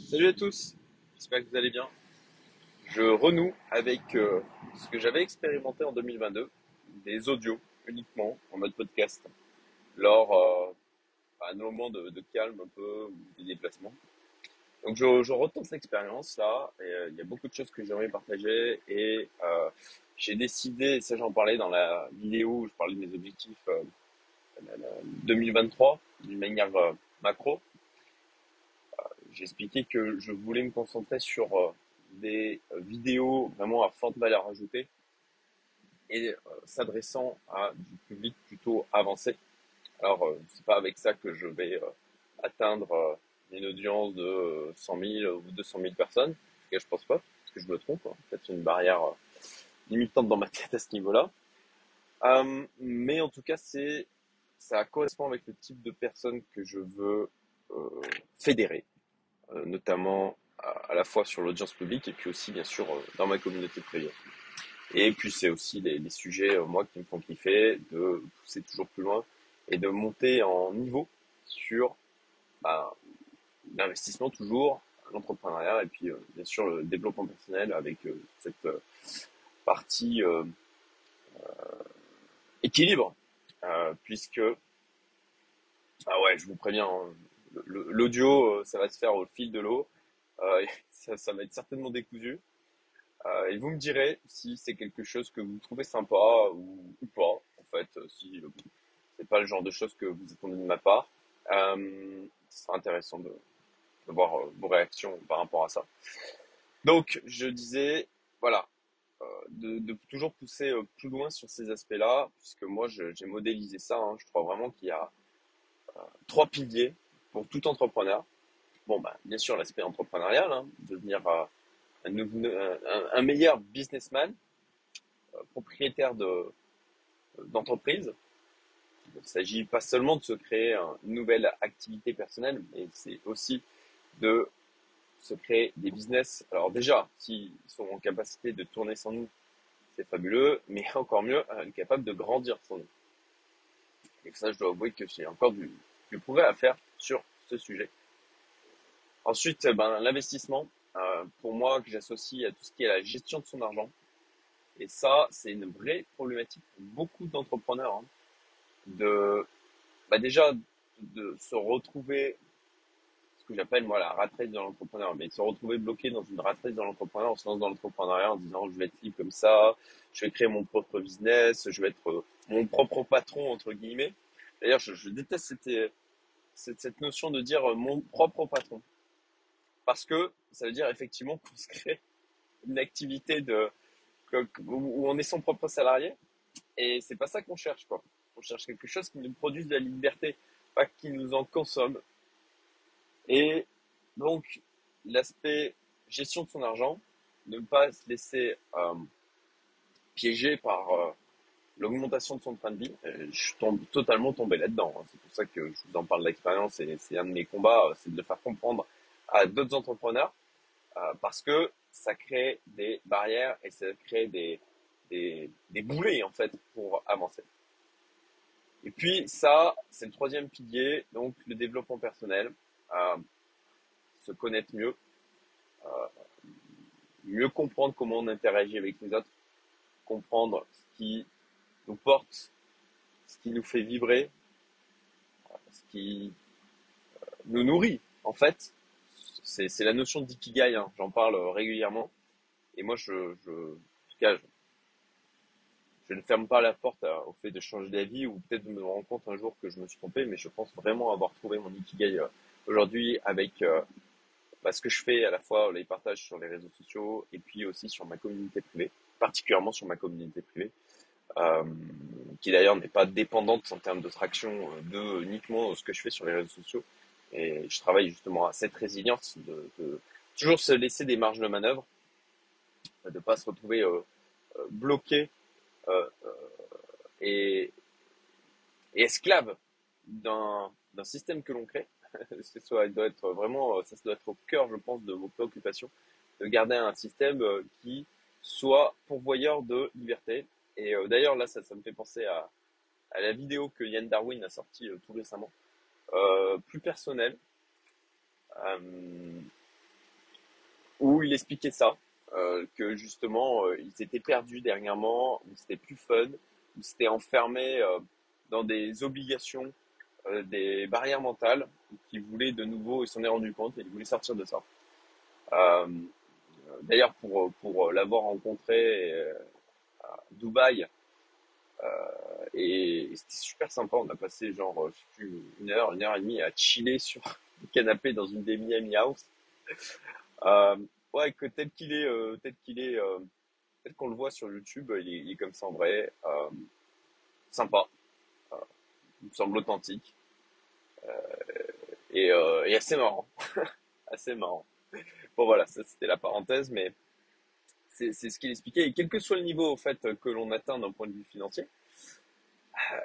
Salut à tous, j'espère que vous allez bien. Je renoue avec ce que j'avais expérimenté en 2022, des audios uniquement en mode podcast, lors un moment de calme un peu, ou des déplacements. Donc je retente l'expérience là, et il y a beaucoup de choses que j'aimerais partager et j'ai décidé, et ça j'en parlais dans la vidéo où je parlais de mes objectifs 2023 d'une manière macro. J'ai expliqué que je voulais me concentrer sur des vidéos vraiment à forte valeur ajoutée et s'adressant à du public plutôt avancé. Alors, c'est pas avec ça que je vais atteindre une audience de 100 000 ou 200 000 personnes. En tout cas, je pense pas, parce que je me trompe, hein. Peut-être une barrière limitante dans ma tête à ce niveau-là. Mais en tout cas, ça correspond avec le type de personnes que je veux fédérer, notamment à la fois sur l'audience publique et puis aussi bien sûr dans ma communauté privée. Et puis c'est aussi les sujets moi qui me font kiffer, de pousser toujours plus loin et de monter en niveau sur bah, l'investissement toujours, l'entrepreneuriat et puis bien sûr le développement personnel avec cette partie équilibre, puisque ah ouais, je vous préviens, hein, l'audio ça va se faire au fil de l'eau, ça va être certainement décousu. Et vous me direz si c'est quelque chose que vous trouvez sympa ou pas. En fait, si c'est pas le genre de choses que vous attendez de ma part, ce sera intéressant de voir vos réactions par rapport à ça. Donc, je disais, voilà, de toujours pousser plus loin sur ces aspects-là, puisque moi, j'ai modélisé ça, hein. Je crois vraiment qu'il y a trois piliers pour tout entrepreneur. Bon, bah, bien sûr, l'aspect entrepreneurial, hein, devenir un meilleur businessman, propriétaire d'entreprise. Il ne s'agit pas seulement de se créer une nouvelle activité personnelle, mais c'est aussi de se créer des business. Alors déjà, s'ils sont en capacité de tourner sans nous, c'est fabuleux, mais encore mieux, capable de grandir sans nous. Et ça, je dois avouer que j'ai encore du progrès à faire sur ce sujet. Ensuite, l'investissement, pour moi, que j'associe à tout ce qui est la gestion de son argent. Et ça, c'est une vraie problématique pour beaucoup d'entrepreneurs, hein, de déjà de se retrouver, ce que j'appelle moi la rat race de l'entrepreneur, mais de se retrouver bloqué dans une rat race de l'entrepreneur, on se lance dans l'entrepreneuriat en disant je vais être libre comme ça, je vais créer mon propre business, je vais être mon propre patron entre guillemets. D'ailleurs, je déteste cette notion de dire mon propre patron, parce que ça veut dire effectivement qu'on se crée une activité où on est son propre salarié, et c'est pas ça qu'on cherche, quoi. On cherche quelque chose qui nous produise de la liberté, pas qui nous en consomme. Et donc, l'aspect gestion de son argent, ne pas se laisser piéger par l'augmentation de son train de vie. Je suis totalement tombé là-dedans, hein. C'est pour ça que je vous en parle d'expérience et c'est un de mes combats, c'est de le faire comprendre à d'autres entrepreneurs, parce que ça crée des barrières et ça crée des boulets en fait pour avancer. Et puis ça, c'est le troisième pilier, donc le développement personnel, euh, se connaître mieux, mieux comprendre comment on interagit avec les autres, comprendre ce qui nous porte, ce qui nous fait vibrer, ce qui nous nourrit. En fait, c'est la notion d'ikigai, hein. J'en parle régulièrement. Et moi, en tout cas, je ne ferme pas la porte au fait de changer d'avis ou peut-être de me rendre compte un jour que je me suis trompé, mais je pense vraiment avoir trouvé mon ikigai aujourd'hui avec ce que je fais à la fois les partages sur les réseaux sociaux et puis aussi sur ma communauté privée, particulièrement sur ma communauté privée, euh, qui d'ailleurs n'est pas dépendante en termes de traction de uniquement ce que je fais sur les réseaux sociaux. Et je travaille justement à cette résilience de toujours se laisser des marges de manœuvre, de pas se retrouver bloqué euh, et, et esclave d'un système que l'on crée. Ça doit être vraiment, ça doit être au cœur, je pense, de vos préoccupations, de garder un système qui soit pourvoyeur de liberté. Et d'ailleurs, là, ça me fait penser à la vidéo que Yann Darwin a sortie tout récemment, plus personnelle, euh, il expliquait ça, que justement, ils étaient perdus dernièrement, où c'était plus fun, où c'était enfermé dans des obligations, des barrières mentales, qu'il voulait de nouveau, il s'en est rendu compte et il voulait sortir de ça. Euh, D'ailleurs, pour l'avoir rencontré à Dubaï, et c'était super sympa, on a passé genre, je sais plus, une heure et demie à chiller sur le canapé dans une des Miami House. Euh, ouais, que tel qu'on le voit sur YouTube, il est comme ça en vrai, sympa, il me semble authentique et assez marrant, assez marrant. Bon voilà, ça c'était la parenthèse, mais c'est ce qu'il expliquait. Et quel que soit le niveau au fait que l'on atteint d'un point de vue financier,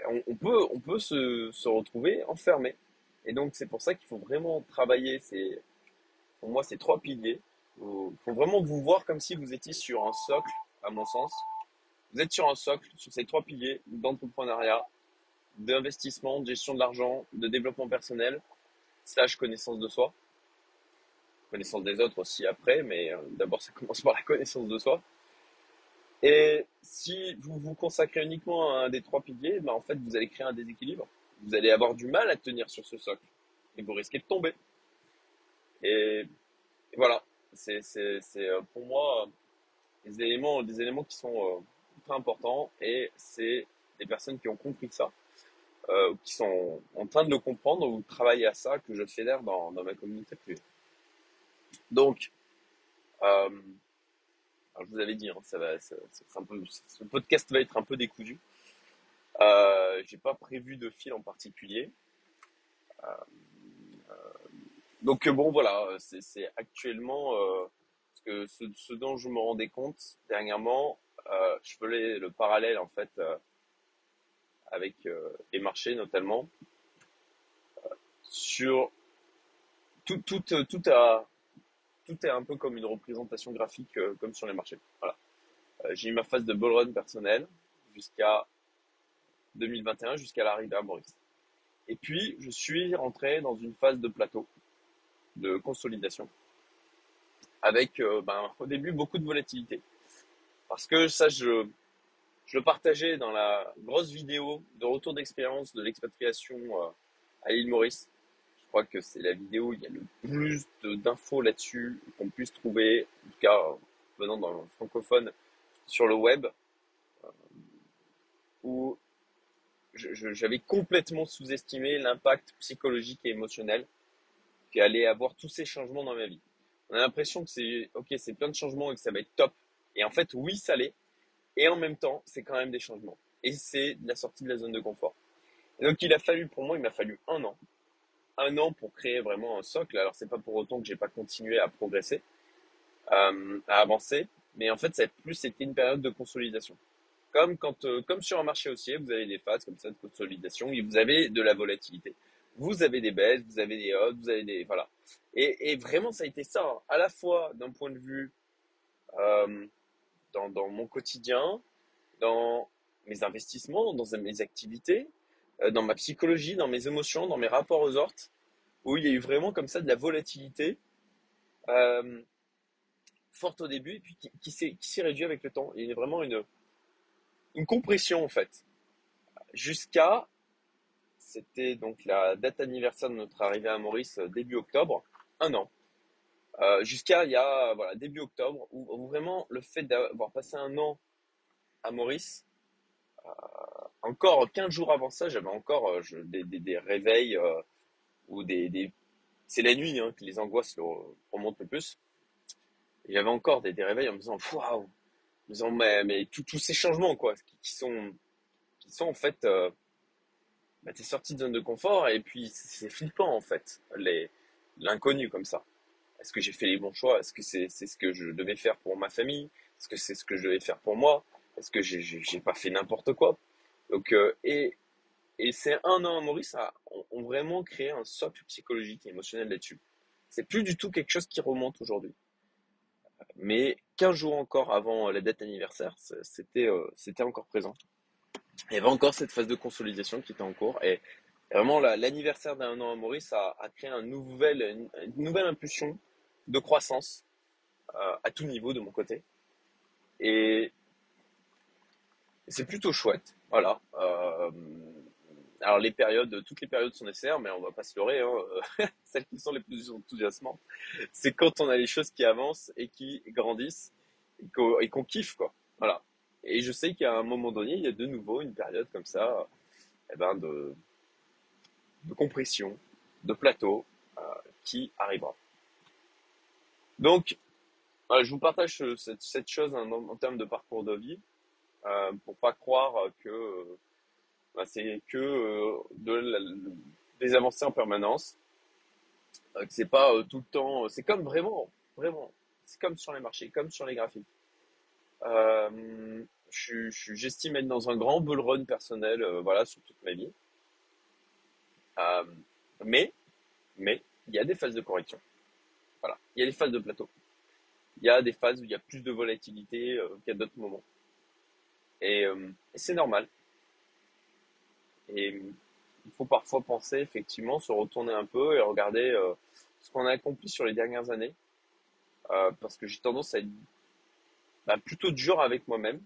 on peut se retrouver enfermé. Et donc c'est pour ça qu'il faut vraiment travailler. Pour moi, c'est trois piliers. Faut vraiment vous voir comme si vous étiez sur un socle, à mon sens. Vous êtes sur un socle, sur ces trois piliers d'entrepreneuriat, d'investissement, de gestion de l'argent, de développement personnel, slash connaissance de soi, connaissance des autres aussi après, mais d'abord ça commence par la connaissance de soi. Et si vous vous consacrez uniquement à un des trois piliers, ben en fait vous allez créer un déséquilibre. Vous allez avoir du mal à tenir sur ce socle et vous risquez de tomber. Et, et voilà, c'est pour moi des éléments qui sont très importants et c'est des personnes qui ont compris ça, qui sont en train de le comprendre ou travailler à ça que je fédère dans ma communauté privée. Donc, euh, alors je vous avais dit, hein, c'est un peu, ce podcast va être un peu décousu. J'ai pas prévu de fil en particulier. Donc bon voilà, c'est actuellement ce dont je me rendais compte dernièrement. Je faisais le parallèle en fait avec les marchés notamment sur tout tout tout a tout est un peu comme une représentation graphique comme sur les marchés. Voilà. J'ai eu ma phase de bull run personnelle jusqu'à 2021, jusqu'à l'arrivée à Maurice. Et puis je suis rentré dans une phase de plateau, de consolidation, avec au début beaucoup de volatilité. Parce que ça, je le partageais dans la grosse vidéo de retour d'expérience de l'expatriation à l'île Maurice. Je crois que c'est la vidéo où il y a le plus d'infos là-dessus qu'on puisse trouver, en tout cas venant dans le francophone, sur le web, où j'avais complètement sous-estimé l'impact psychologique et émotionnel qu'allait avoir tous ces changements dans ma vie. On a l'impression que c'est plein de changements et que ça va être top. Et en fait, oui, ça l'est. Et en même temps, c'est quand même des changements. Et c'est de la sortie de la zone de confort. Et donc, pour moi, il m'a fallu un an. Un an pour créer vraiment un socle. Alors, c'est pas pour autant que j'ai pas continué à progresser, à avancer. Mais en fait, ça a plus été une période de consolidation. Comme sur un marché haussier, vous avez des phases comme ça de consolidation et vous avez de la volatilité. Vous avez des baisses, vous avez des hautes, vous avez voilà. Et vraiment, ça a été ça, hein. À la fois d'un point de vue euh, dans mon quotidien, dans mes investissements, dans mes activités, dans ma psychologie, dans mes émotions, dans mes rapports aux autres, où il y a eu vraiment comme ça de la volatilité euh, forte au début et puis qui s'est réduite avec le temps. Il y a vraiment une compression en fait, jusqu'à c'était donc la date anniversaire de notre arrivée à Maurice début octobre, un an. Jusqu'à il y a voilà début octobre où vraiment le fait d'avoir passé un an à Maurice, encore 15 jours avant ça, j'avais encore des réveils ou c'est la nuit hein, que les angoisses remontent le plus. Et j'avais encore des réveils en me disant waouh, en me disant mais tous ces changements quoi, qui sont en fait t'es sorti de zone de confort et puis c'est flippant en fait l'inconnu comme ça. Est-ce que j'ai fait les bons choix? Est-ce que c'est ce que je devais faire pour ma famille? Est-ce que c'est ce que je devais faire pour moi? Est-ce que j'ai pas fait n'importe quoi? Donc et c'est un an à Maurice ont vraiment créé un socle psychologique et émotionnel là-dessus. C'est plus du tout quelque chose qui remonte aujourd'hui. Mais 15 jours encore avant la date anniversaire, c'était encore présent. Il y avait encore cette phase de consolidation qui était en cours. Et vraiment, l'anniversaire d'un an à Maurice a créé une nouvelle impulsion de croissance à tout niveau de mon côté. Et c'est plutôt chouette. Voilà. Alors toutes les périodes sont nécessaires, mais on va pas se leurrer, hein. Celles qui sont les plus enthousiasmantes, c'est quand on a les choses qui avancent et qui grandissent et qu'on kiffe, quoi. Voilà. Et je sais qu'à un moment donné, il y a de nouveau une période comme ça, eh ben de compression, de plateau, euh, qui arrivera. Donc, voilà, je vous partage cette chose en termes de parcours de vie, pour pas croire que c'est que des avancées en permanence, que c'est pas tout le temps. C'est comme vraiment, vraiment, c'est comme sur les marchés, comme sur les graphiques. J'estime être dans un grand bull run personnel, voilà, sur toute ma vie. Euh, mais, mais, il y a des phases de correction. Voilà, il y a des phases de plateau. Il y a des phases où il y a plus de volatilité qu'à d'autres moments. Et c'est normal. Et il faut parfois penser, effectivement, se retourner un peu et regarder ce qu'on a accompli sur les dernières années. Parce que j'ai tendance à être plutôt dur avec moi-même,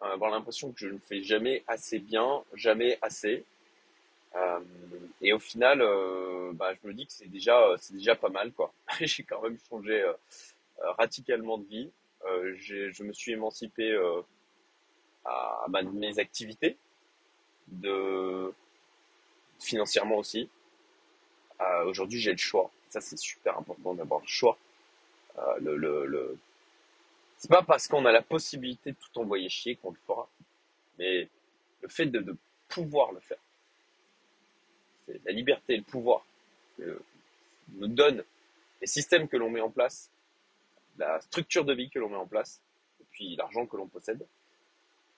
avoir l'impression que je ne fais jamais assez bien, jamais assez. Euh, et au final, je me dis que c'est déjà pas mal, quoi. J'ai quand même changé radicalement de vie. Je me suis émancipé de mes activités, de financièrement aussi. Aujourd'hui, j'ai le choix. Ça, c'est super important d'avoir le choix. C'est pas parce qu'on a la possibilité de tout envoyer chier qu'on le fera, mais le fait de pouvoir le faire, c'est la liberté et le pouvoir que nous donne les systèmes que l'on met en place, la structure de vie que l'on met en place, et puis l'argent que l'on possède.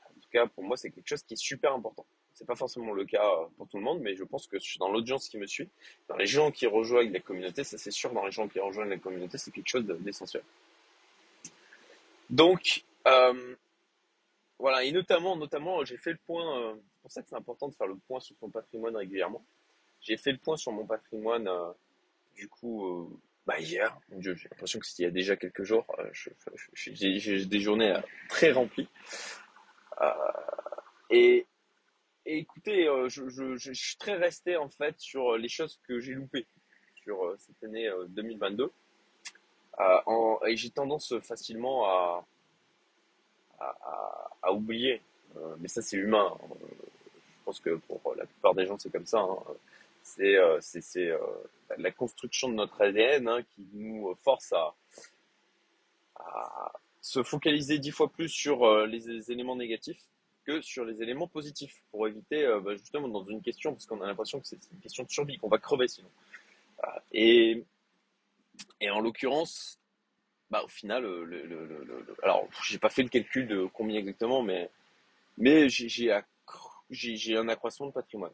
En tout cas, pour moi, c'est quelque chose qui est super important. C'est pas forcément le cas pour tout le monde, mais je pense que dans l'audience qui me suit, dans les gens qui rejoignent la communauté, ça c'est sûr, dans les gens qui rejoignent la communauté, c'est quelque chose d'essentiel. Donc, voilà, et notamment, j'ai fait le point, c'est pour ça que c'est important de faire le point sur son patrimoine régulièrement. J'ai fait le point sur mon patrimoine, du coup, hier. Mon Dieu, j'ai l'impression que c'était il y a déjà quelques jours. J'ai des journées très remplies. Euh, et, et écoutez, je suis très resté en fait sur les choses que j'ai loupées sur cette année 2022. Et j'ai tendance facilement à oublier. Mais ça, c'est humain, hein. Je pense que pour la plupart des gens, c'est comme ça, hein. C'est la construction de notre ADN, hein, qui nous force à se focaliser 10 fois plus sur les éléments négatifs que sur les éléments positifs pour éviter justement dans une question, parce qu'on a l'impression que c'est une question de survie, qu'on va crever sinon. Et, et en l'occurrence, au final, alors j'ai pas fait le calcul de combien exactement, mais j'ai un accroissement de patrimoine.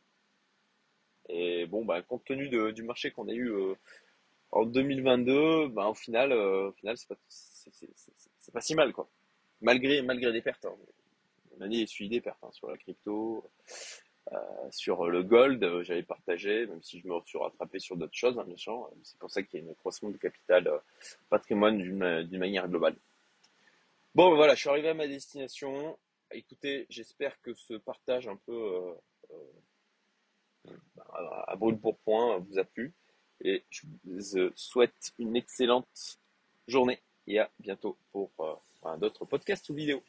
Et bon, compte tenu du marché qu'on a eu en 2022, au final, c'est pas si mal, quoi. Malgré des pertes, hein. L'année est suivie des pertes, hein, sur la crypto, sur le gold, j'avais partagé, même si je me suis rattrapé sur d'autres choses, hein, bien sûr. C'est pour ça qu'il y a un accroissement de capital, patrimoine d'une manière globale. Bon, voilà, je suis arrivé à ma destination. Écoutez, j'espère que ce partage un peu à brûle pour point vous a plu. Et je vous souhaite une excellente journée et à bientôt pour d'autres podcasts ou vidéos.